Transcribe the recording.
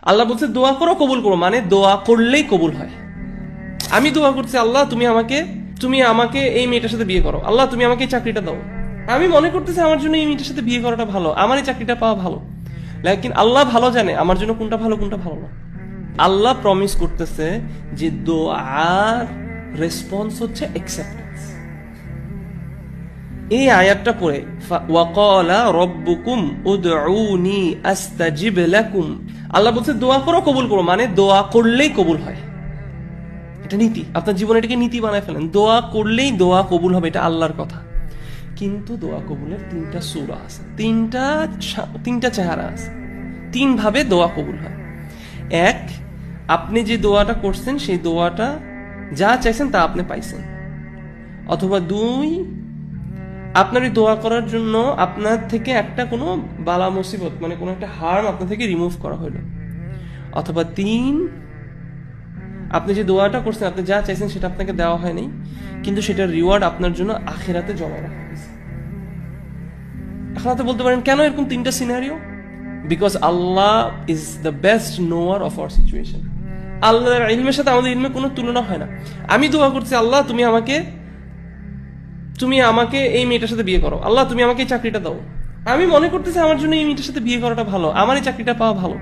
আল্লাহ বলছে দোয়া করো কবুল করো, মানে দোয়া করলেই কবুল হয়। আমি দোয়া করছি আল্লাহ তুমি আমাকে এই মেয়েটার সাথে বিয়ে করো, আল্লাহ তুমি আমাকে এই চাকরিটা দাও। আমি মনে করতেছি আমার জন্য এই মেয়েটার সাথে বিয়ে করাটা ভালো, আমার এই চাকরিটা পাওয়া ভালো। লেকিন আল্লাহ ভালো জানে আমার জন্য কোনটা ভালো কোনটা ভালো না। আল্লাহ প্রমিস করতেছে যে দোয়ার রেসপন্স হচ্ছে অ্যাকসেপ্টেন্স। এই আয়াতটা পড়ে ওয়াকালা রব্বুকুম উদউনি আস্তাজিব লাকুম, আল্লাহ বলছে দোয়া করো কবুল করো, মানে দোয়া করলেই কবুল হয়। এটা নীতি, আপনার জীবনে এটাকে নীতি বানায় ফেলেন। দোয়া করলেই দোয়া কবুল হবে, এটা আল্লাহর কথা। কিন্তু দোয়া কবুলের তিনটা সূরা আছে, তিনটা চেহারা আছে, তিন ভাবে দোয়া কবুল হয়। এক, আপনি যে দোয়াটা করছেন সেই দোয়াটা যা চাইছেন তা আপনি পাইছেন। অথবা দুই, আপনার এই দোয়া করার জন্য আপনার থেকে একটা কোনো বালা মুসিবত, মানে কোনো একটা হার্ম আপনার থেকে রিমুভ করা হলো। অথবা তিন, আপনি যে দোয়াটা করছেন, আপনি যা চাইছেন সেটা আপনাকে দেওয়া হয়নি, কিন্তু সেটার রিওয়ার্ড আপনার জন্য আখিরাতে জমা রাখা হয়েছে। এখন আপনি বলতে পারেন কেন এরকম তিনটা scenario? Because Allah is the best knower of our situation. আল্লাহর ইলমের সাথে আমাদের ইলমের কোনো তুলনা হয় না। আমি দোয়া করছি আল্লাহ তুমি আমাকে এই মেয়েটার সাথে বিয়ে করো, আল্লাহ তুমি আমাকে এই চাকরিটা দাও। আমি মনে করতেছি আমার জন্য এই মেয়েটার সাথে বিয়ে করাটা ভালো, আমার এই চাকরিটা পাওয়া ভালো।